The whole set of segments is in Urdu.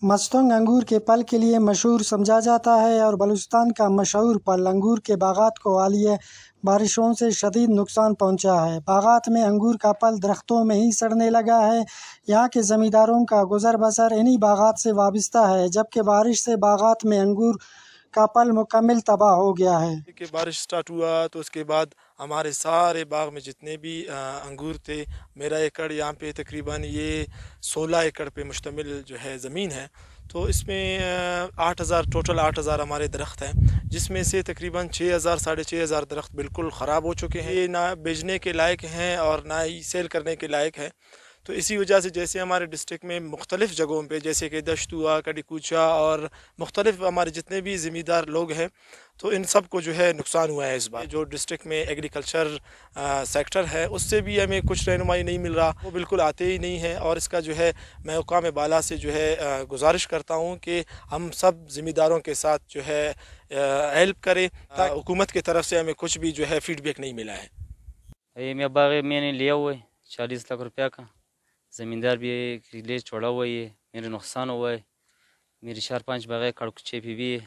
مستونگ انگور کے پھل کے لیے مشہور سمجھا جاتا ہے اور بلوچستان کا مشہور پھل انگور کے باغات کو حالیہ بارشوں سے شدید نقصان پہنچا ہے۔ باغات میں انگور کا پھل درختوں میں ہی سڑنے لگا ہے۔ یہاں کے زمینداروں کا گزر بسر انہی باغات سے وابستہ ہے، جبکہ بارش سے باغات میں انگور کا پھل مکمل تباہ ہو گیا ہے۔ کہ بارش سٹارٹ ہوا تو اس کے بعد ہمارے سارے باغ میں جتنے بھی انگور تھے، میرا ایکڑ یہاں پہ تقریباً یہ 16 ایکڑ پہ مشتمل جو ہے زمین ہے، تو اس میں 8,000 ہمارے درخت ہیں، جس میں سے تقریباً 6,000 درخت بالکل خراب ہو چکے ہیں۔ یہ نہ بیچنے کے لائق ہیں اور نہ ہی سیل کرنے کے لائق ہیں۔ تو اسی وجہ سے جیسے ہمارے ڈسٹرکٹ میں مختلف جگہوں پہ جیسے کہ دشت ہوا، کڈی کوچا اور مختلف ہمارے جتنے بھی زمیندار لوگ ہیں، تو ان سب کو جو ہے نقصان ہوا ہے اس بار۔ جو ڈسٹرکٹ میں ایگریکلچر سیکٹر ہے اس سے بھی ہمیں کچھ رہنمائی نہیں مل رہا، وہ بالکل آتے ہی نہیں ہیں، اور اس کا جو ہے میں حکام بالا سے جو ہے گزارش کرتا ہوں کہ ہم سب زمینداروں کے ساتھ جو ہے ہیلپ کریں۔ حکومت کی طرف سے ہمیں کچھ بھی جو ہے فیڈ بیک نہیں ملا ہے۔ یہ باغ میں نے لیا ہوا ہے 40 لاکھ روپیہ کا، زمیندار بھی لیز چھوڑا ہوا ہے، یہ میرے نقصان ہوا ہے۔ میری 4-5 باغ کڑکچے پہ بھی ہے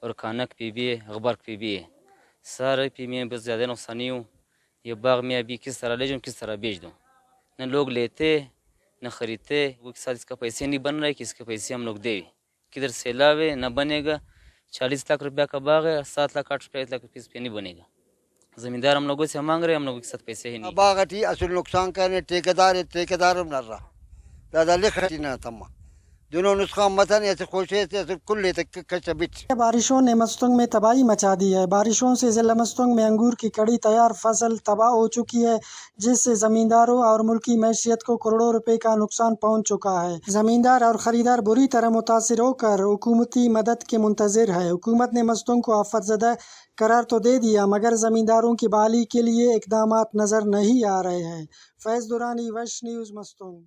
اور کانک پہ بھی ہے، اخبار پہ بھی ہے، سارے پہ میں بس زیادہ نقصانی ہوں۔ یہ باغ میں ابھی کس طرح لے جاؤں، کس طرح بیچ دوں، نہ لوگ لیتے نہ خریدتے، وہ کے ساتھ اس کا پیسے نہیں بن رہا ہے کہ اس کے پیسے ہم لوگ دیں، کدھر سیلاب ہے نہ بنے گا۔ 40 لاکھ روپیہ کا باغ ہے، 7 لاکھ 8 لاکھ روپئے اس پہ نہیں بنے گا۔ زمیندار ہم لوگوں سے مانگ رہے ہیں، ہم لوگوں کے ساتھ پیسے ہی نہیں۔ باغ ٹی اصل نقصان کرنے ٹھیکیدار نہ رہا دادا لکھتی نہ تما دونوں نسخہ متن ایسے خوش ہے کل تک بچ۔ بارشوں نے مستونگ میں تباہی مچا دی ہے۔ بارشوں سے ضلع مستونگ میں انگور کی کڑی تیار فصل تباہ ہو چکی ہے، جس سے زمینداروں اور ملکی معیشت کو کروڑوں روپے کا نقصان پہنچ چکا ہے۔ زمیندار اور خریدار بری طرح متاثر ہو کر حکومتی مدد کے منتظر ہے۔ حکومت نے مستونگ کو آفت زدہ قرار تو دے دیا، مگر زمینداروں کی بحالی کے لیے اقدامات نظر نہیں آ رہے ہیں۔ فیض درانی، وش نیوز، مستونگ۔